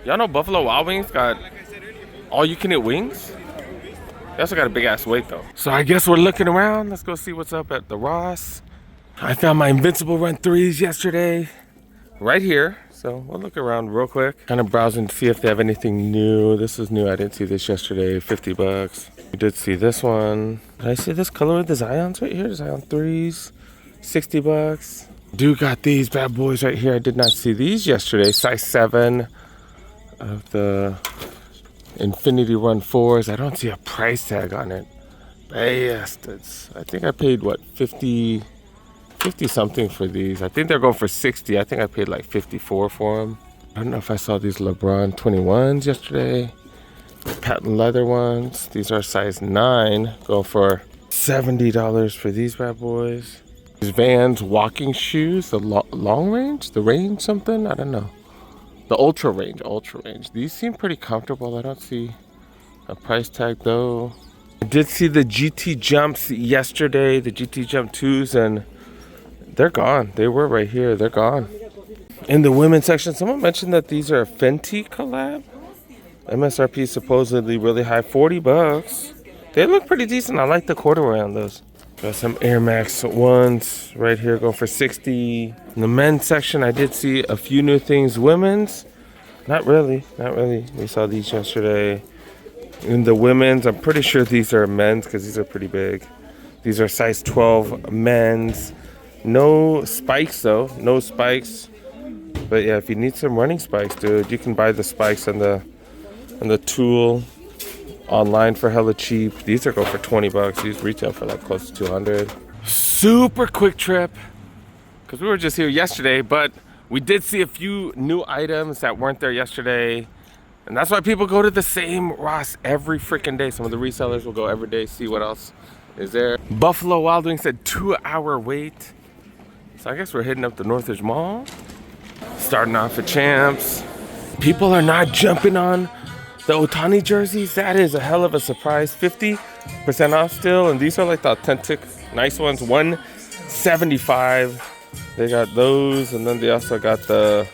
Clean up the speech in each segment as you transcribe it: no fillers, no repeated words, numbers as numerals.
Y'all know Buffalo Wild Wings got all you can eat wings? They also got a big ass wait though. So I guess we're looking around. Let's go see what's up at the Ross. I found my Invincible Run 3s yesterday right here. So we'll look around real quick. Kind of browsing to see if they have anything new. This is new. I didn't see this yesterday. 50 bucks. We did see this one. Did I see this color with the Zions right here? Zion 3s. 60 bucks. Dude got these bad boys right here. I did not see these yesterday. Size 7 of the Infinity Run 4s. I don't see a price tag on it. Bastards. I think I paid what, 50 something for these. I think they're going for 60. I think I paid like 54 for them. I don't know if I saw these LeBron 21s yesterday. Patent leather ones. These are size 9. Go for $70 for these bad boys. These Vans walking shoes, the long range, the range something, I don't know. The ultra range. These seem pretty comfortable. I don't see a price tag though. I did see the GT Jumps yesterday, the GT Jump 2s, and they're gone. They were right here, they're gone. In the women's section, someone mentioned that these are a Fenty collab. MSRP supposedly really high, 40 bucks. They look pretty decent. I like the corduroy on those. Got some Air Max 1s right here going for 60. In the men's section, I did see a few new things. Women's, not really. We saw these yesterday. In the women's, I'm pretty sure these are men's because these are pretty big. These are size 12 men's. No spikes though, no spikes. But yeah, if you need some running spikes, dude, you can buy the spikes and the tool online for hella cheap. These are going for 20 bucks. These retail for like close to 200. Super quick trip because we were just here yesterday, but we did see a few new items that weren't there yesterday, and that's why people go to the same Ross every freaking day. Some of the resellers will go every day, see what else is there. Buffalo Wild Wings said 2-hour wait, so I guess we're heading up to Northridge Mall, starting off at Champs. People are not jumping on the Otani jerseys. That is a hell of a surprise. 50% off still, and these are like the authentic nice ones. $175. They got those, and then they also got the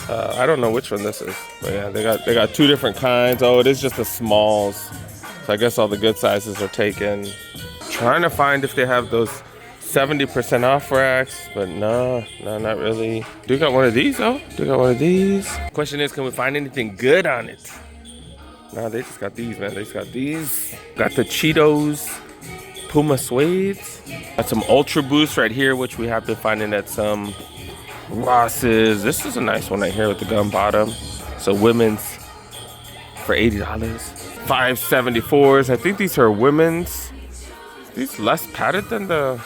I don't know which one this is, but yeah, they got two different kinds. Oh, it is just the smalls, so I guess all the good sizes are taken. Trying to find if they have those 70% off racks, but no, not really. Do got one of these though. Question is, can we find anything good on it? No, they just got these, man. They just got these. Got the Cheetos Puma suedes. Got some Ultra Boost right here, which we have been finding at some Ross's. This is a nice one right here with the gum bottom. So women's for $80. 574s. I think these are women's. These less padded than the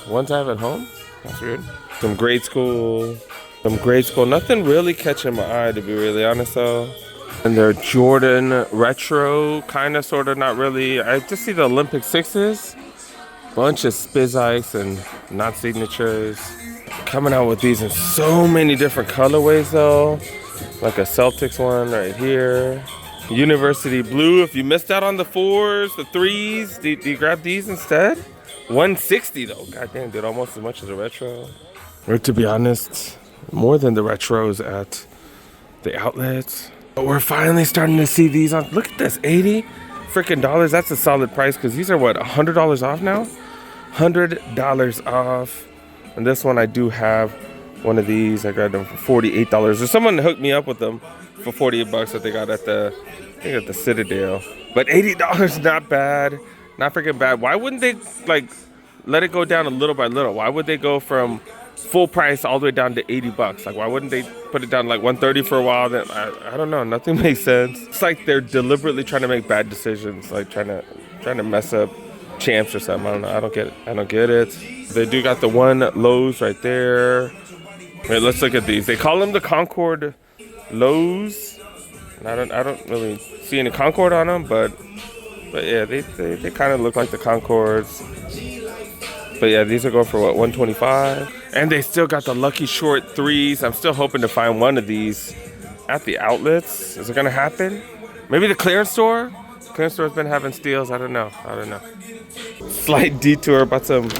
ones I have at home. That's weird. Some grade school. Nothing really catching my eye, to be really honest though. And they're Jordan retro, kind of, sort of, not really. I just see the Olympic 6s. Bunch of Spiz Ice and not signatures. Coming out with these in so many different colorways though. Like a Celtics one right here. University blue. If you missed out on the 4s, the 3s, do you grab these instead? 160 though. Goddamn, dude, almost as much as a retro. Or to be honest, more than the retros at the outlets. But we're finally starting to see these on. Look at this, 80 freaking dollars. That's a solid price because these are what, $100 off now? $100 off. And this one, I do have one of these. I got them for $48. Or someone hooked me up with them for 48 bucks that they got at the, I think at the Citadel. But $80, not bad. Not freaking bad. Why wouldn't they like let it go down a little by little? Why would they go from full price all the way down to 80 bucks? Like, why wouldn't they put it down like 130 for a while? Then I don't know. Nothing makes sense. It's like they're deliberately trying to make bad decisions, like trying to mess up Champs or something. I don't know. I don't get it. They do got the one Lowe's right there. Wait, let's look at these. They call them the Concord Lowe's. And I don't really see any Concord on them, but yeah, they kind of look like the Concords. But yeah, these are going for what, $125? And they still got the Lucky Short 3s. I'm still hoping to find one of these at the outlets. Is it gonna happen? Maybe the clearance store? Clearance store's been having steals. I don't know. Slight detour about some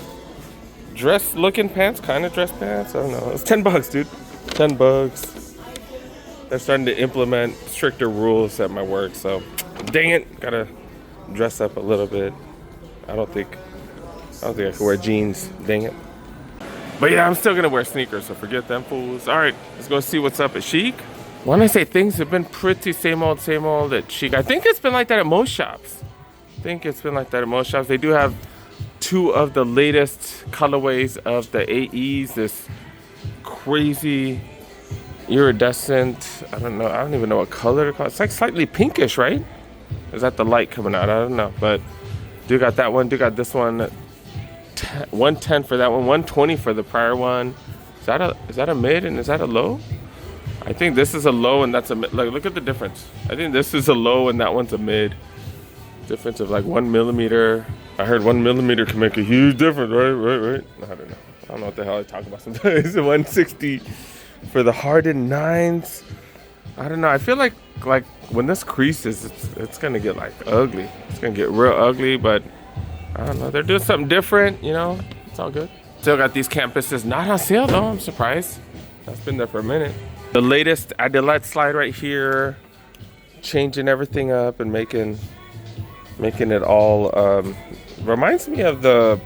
dress looking pants, kind of dress pants. I don't know. It's $10, dude. $10. they're starting to implement stricter rules at my work. So, dang it, gotta dress up a little bit. I don't think I can wear jeans. Dang it. But yeah, I'm still gonna wear sneakers, so forget them fools. All right, let's go see what's up at Chic. When I say things have been pretty same old at Chic, I think it's been like that at most shops. They do have 2 of the latest colorways of the AEs. This crazy iridescent, I don't even know what color to call it. It's like slightly pinkish, right? Is that the light coming out? I don't know, but do got that one. Do got this one. 110 for that one, 120 for the prior one. Is that a mid and is that a low? I think this is a low and that's a mid. Look at the difference. I think this is a low and that one's a mid. Difference of like 1 millimeter. I heard 1 millimeter can make a huge difference, right? I don't know. I don't know what the hell I talk about sometimes. 160 for the hardened 9s. I don't know. I feel like when this creases, it's gonna get like ugly. It's gonna get real ugly, but I don't know. They're doing something different, you know. It's all good. Still got these campuses not on sale though. I'm surprised. That's been there for a minute. The latest Adelaide slide right here, changing everything up and making it all. Reminds me of the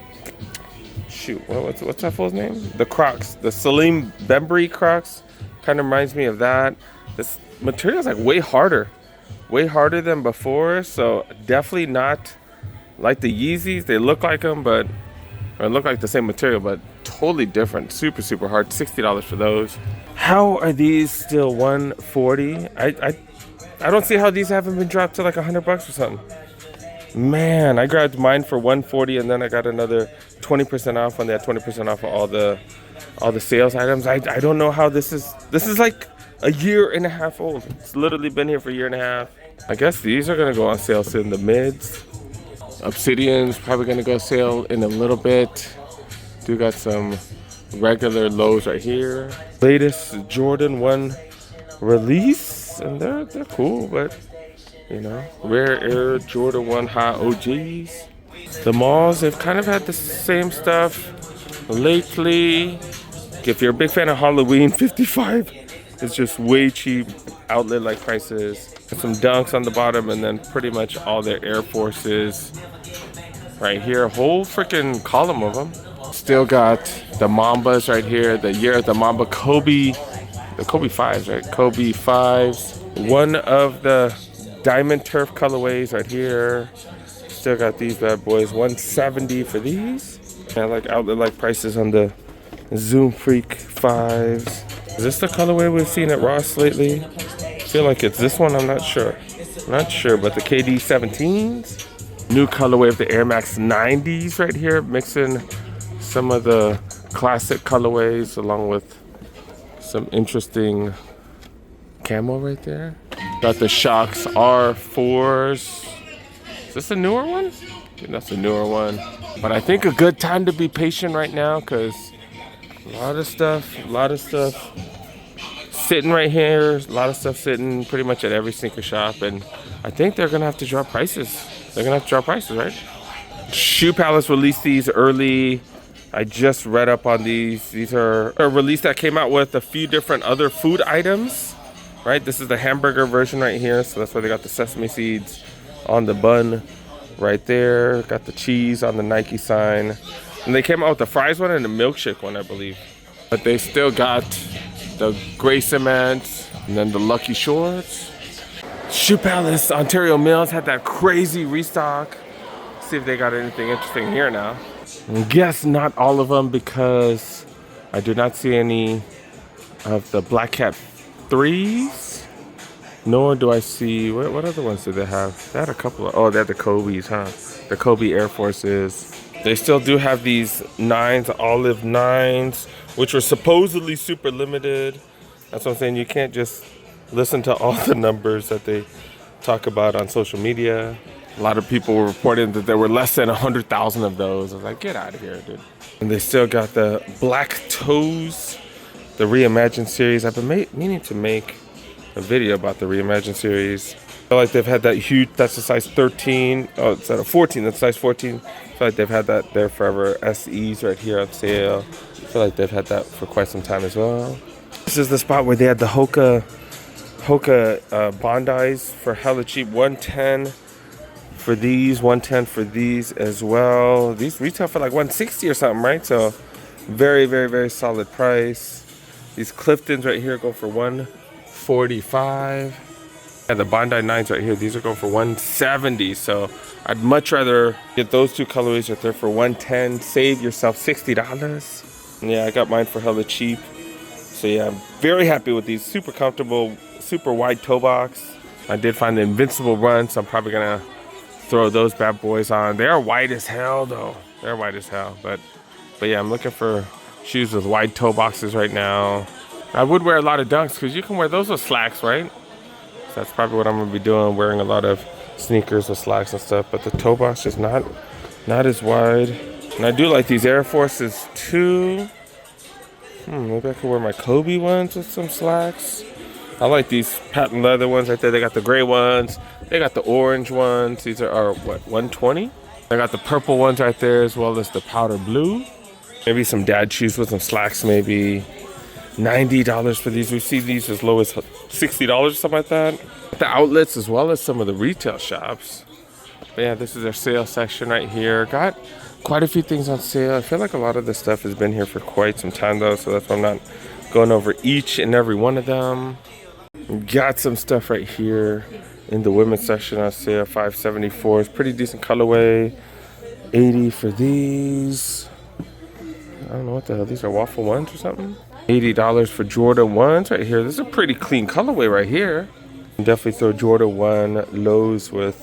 what's that fool's name? The Crocs, the Salim Bembry Crocs. Kind of reminds me of that. This material is like way harder than before. So definitely not like the Yeezys. They look like them, or look like the same material, but totally different. Super hard. $60 for those. How are these still $140? I don't see how these haven't been dropped to like $100 or something. Man, I grabbed mine for $140 and then I got another 20% off when they had 20% off of all the sales items. I don't know how this is like a year and a half old. It's literally been here for a year and a half. I guess these are gonna go on sale soon. The mids. Obsidian's probably gonna go sale in a little bit. Do got some regular lows right here. Latest Jordan 1 release, and they're cool, but you know, Rare Air Jordan 1 High OGs. The malls, they've kind of had the same stuff lately. If you're a big fan of Halloween, 55 is just way cheap, outlet-like prices. Got some Dunks on the bottom, and then pretty much all their Air Forces right here. A whole freaking column of them. Still got the Mambas right here. The year of the Mamba Kobe, the Kobe 5s, right? Kobe 5s. One of the Diamond Turf colorways right here. Still got these bad boys. 170 for these. I like outlet-like prices on the Zoom Freak 5s. Is this the colorway we've seen at Ross lately? I feel like it's this one. I'm not sure. But the KD 17s. New colorway of the Air Max 90s right here. Mixing some of the classic colorways along with some interesting camo right there. Got the Shocks R4s. Is this a newer one? I think that's a newer one. But I think a good time to be patient right now because a lot of stuff sitting right here. A lot of stuff sitting pretty much at every sneaker shop. And I think they're going to have to drop prices. Right? Shoe Palace released these early. I just read up on these. These are a release that came out with a few different other food items. Right, this is the hamburger version right here, so that's why they got the sesame seeds on the bun right there. Got the cheese on the Nike sign, and they came out with the fries one and the milkshake one, I believe. But they still got the gray cement and then the Lucky Shorts. Shoe Palace Ontario Mills had that crazy restock. Let's see if they got anything interesting here now. I guess not all of them because I do not see any of the Black Cat 3s, nor do I see what other ones did they have? They had a couple of, they had the Kobe's, the Kobe Air Forces. They still do have these 9s, olive 9s, which were supposedly super limited. That's what I'm saying. You can't just listen to all the numbers that they talk about on social media. A lot of people were reporting that there were less than 100,000 of those. I was like, get out of here, dude. And they still got the Black Toes, the Reimagined series. I've been meaning to make a video about the Reimagined series. I feel like they've had that huge, that's the size 13. Oh, it's at a 14, that's size 14. I feel like they've had that there forever. SEs right here on sale. I feel like they've had that for quite some time as well. This is the spot where they had the Hoka Hoka Bondis for hella cheap. 110 for these, 110 for these as well. These retail for like 160 or something, right? So very, very, very solid price. These Cliftons right here go for 145. And the Bondi 9s right here, these are going for 170. So I'd much rather get those two colorways right there for 110. Save yourself $60. And yeah, I got mine for hella cheap. So yeah, I'm very happy with these. Super comfortable, super wide toe box. I did find the Invincible Run, so I'm probably gonna throw those bad boys on. They are wide as hell though. They're wide as hell. But yeah, I'm looking for shoes with wide toe boxes right now. I would wear a lot of Dunks because you can wear those with slacks, right? So that's probably what I'm gonna be doing, wearing a lot of sneakers with slacks and stuff. But the toe box is not as wide. And I do like these Air Forces too. Maybe I could wear my Kobe ones with some slacks. I like these patent leather ones right there. They got the gray ones. They got the orange ones. These are what, 120? They got the purple ones right there as well as the powder blue. Maybe some dad shoes with some slacks, maybe $90 for these. We see these as low as $60 or something like that. The outlets as well as some of the retail shops. But yeah, this is their sale section right here. Got quite a few things on sale. I feel like a lot of this stuff has been here for quite some time though, so that's why I'm not going over each and every one of them. Got some stuff right here in the women's section on sale. $574. It's pretty decent colorway. $80 for these. I don't know what the hell. These are waffle ones or something. $80 for Jordan 1s right here. This is a pretty clean colorway right here. Definitely throw Jordan 1 lows with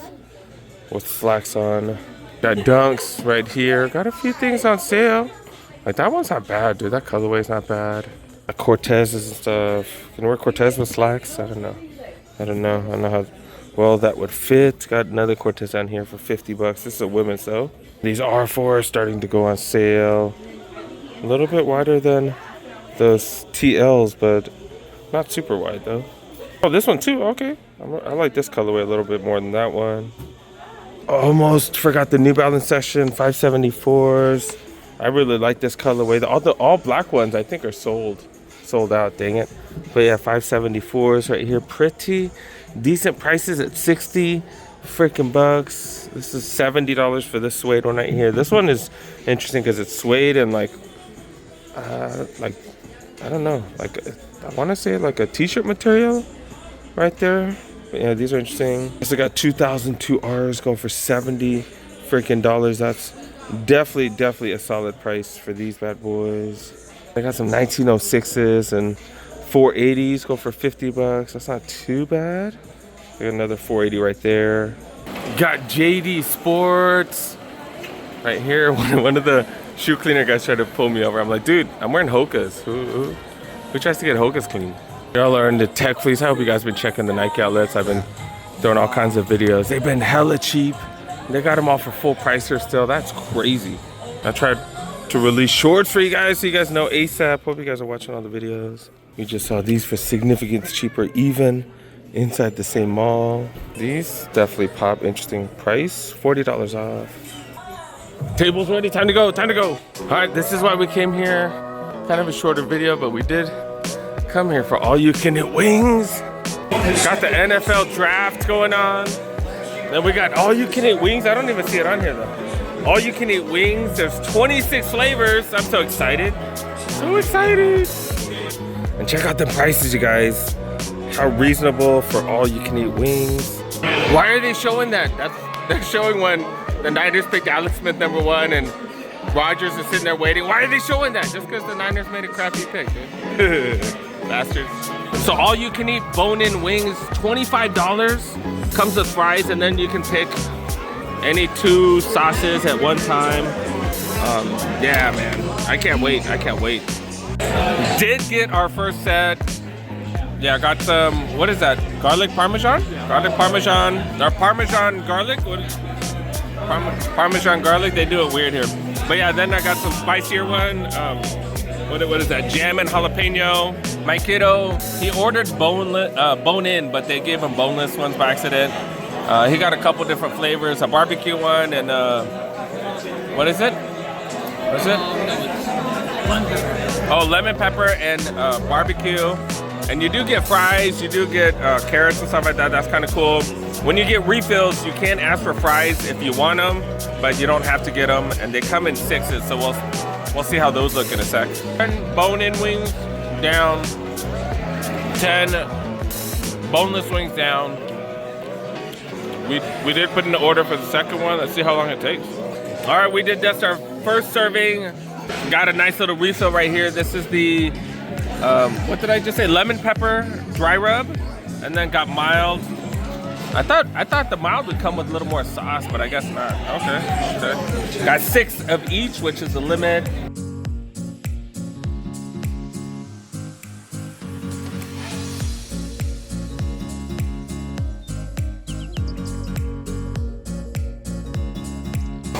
slacks on. Got Dunks right here. Got a few things on sale. Like that one's not bad, dude. That colorway is not bad. Cortezes and stuff. Can you wear Cortez with slacks? I don't know. I don't know how well that would fit. Got another Cortez on here for $50. This is a women's though. These R4 are starting to go on sale. A little bit wider than those TLs, but not super wide though. Oh, this one too. Okay. I like this colorway a little bit more than that one. Almost forgot the New Balance section. 574s. I really like this colorway. All black ones I think are sold out, dang it. But yeah, 574s right here. Pretty decent prices at 60 freaking bucks. This is $70 for this suede one right here. This one is interesting because it's suede and like I don't know, like I want to say like a t-shirt material right there. But yeah, these are interesting. So I got 2002 Rs going for $70 freaking dollars. That's definitely a solid price for these bad boys. I got some 1906s and 480s go for $50. That's not too bad. I got another 480 right there. Got JD Sports right here. One of the shoe cleaner guys tried to pull me over. I'm like, dude, I'm wearing Hokas. Who tries to get Hokas clean? Y'all are into tech fleece. I hope you guys been checking the Nike outlets. I've been throwing all kinds of videos. They've been hella cheap. They got them all for full price here still. That's crazy. I tried to release shorts for you guys so you guys know ASAP. Hope you guys are watching all the videos. We just saw these for significantly cheaper, even inside the same mall. These definitely pop. Interesting price. $40 off. Table's ready. Time to go. All right, this is why we came here. Kind of a shorter video, but we did come here for all you can eat wings. Got the NFL draft going on. Then we got all you can eat wings. I don't even see it on here though. All you can eat wings. There's 26 flavors. I'm so excited. So excited. And check out the prices, you guys. How reasonable for all you can eat wings. Why are they showing that? They're showing when the Niners picked Alex Smith #1 and Rodgers is sitting there waiting. Why are they showing that? Just because the Niners made a crappy pick, dude. Bastards. So all you can eat bone-in wings, $25. Comes with fries, and then you can pick any 2 sauces at one time. Yeah, man. I can't wait. Did get our first set. Yeah, got some, what is that? Garlic Parmesan? Garlic Parmesan. Our Parmesan garlic? Parmesan garlic. They do it weird here. But yeah, then I got some spicier one. What is that? Jam and jalapeno. My kiddo, he ordered bone-in, but they gave him boneless ones by accident. He got a couple different flavors, a barbecue one and what is it? Oh, lemon pepper and barbecue. And you do get fries, you do get carrots and stuff like that. That's kind of cool. When you get refills, you can ask for fries if you want them, but you don't have to get them. And they come in 6s, so we'll see how those look in a sec. 10 bone-in wings down. 10 boneless wings down. We did put in the order for the second one. Let's see how long it takes. All right, we did just our first serving. Got a nice little refill right here. This is the, what did I just say? Lemon pepper dry rub, and then got mild. I thought the mild would come with a little more sauce, but I guess not. Okay. Got 6 of each, which is the limit.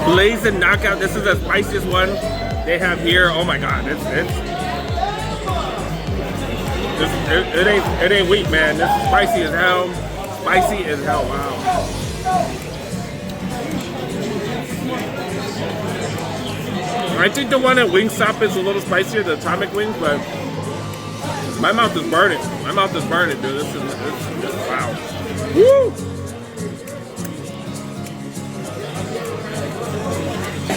Blazing Knockout. This is the spiciest one they have here. Oh my God, it ain't weak, man. This is spicy as hell. Spicy as hell. Wow. I think the one at Wingstop is a little spicier, the atomic wings, but my mouth is burning. My mouth is burning, dude. This is wow. Woo!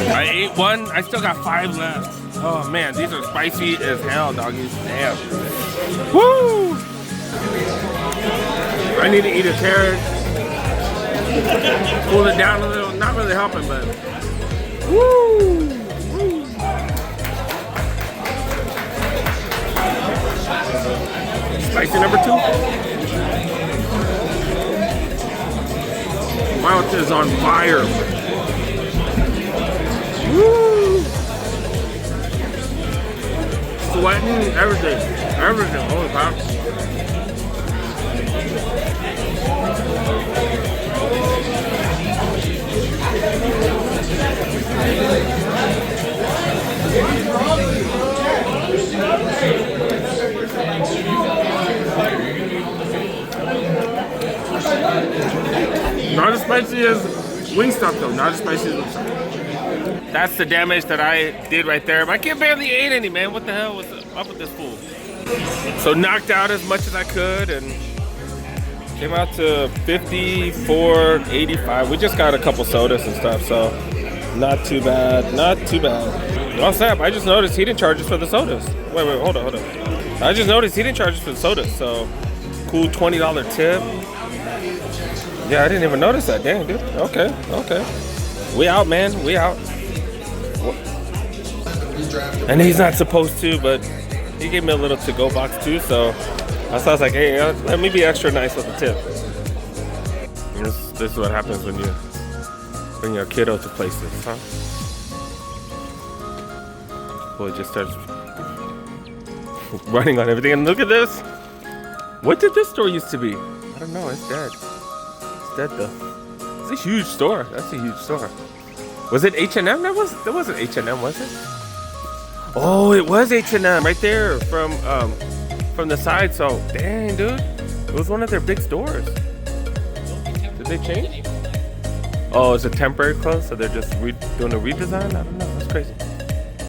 I ate one, I still got 5 left. Oh man, these are spicy as hell, doggies. Damn. Woo! I need to eat a carrot. Cool it down a little. Not really helping, but woo! Woo. Spicy number 2. Mouth is on fire. Woo! Sweating, everything, holy crap. Not as spicy as Wingstop though, not as spicy as Wingstop. That's the damage that I did right there. My kid barely ate any, man. What the hell was up with this fool? So knocked out as much as I could and came out to $54.85. We just got a couple sodas and stuff, so not too bad, not too bad. Well, Sam, I just noticed he didn't charge us for the sodas. Wait, hold on. I just noticed he didn't charge us for the sodas, so cool $20 tip. Yeah, I didn't even notice that. Dang, dude. Okay. We out, man. We out. And he's not supposed to, but he gave me a little to-go box too, so I was like, hey, let me be extra nice with the tip. This is what happens when you bring your kiddo to places, huh? Boy just starts running on everything. And look at this. What did this store used to be? I don't know. It's dead. It's dead though. It's a huge store. That's a huge store. Was it H&M? There wasn't H&M, was it? Oh, it was H&M right there from the side. So, dang, dude, it was one of their big stores. Did they change? Oh, it's a temporary close, so they're just doing a redesign? I don't know. That's crazy.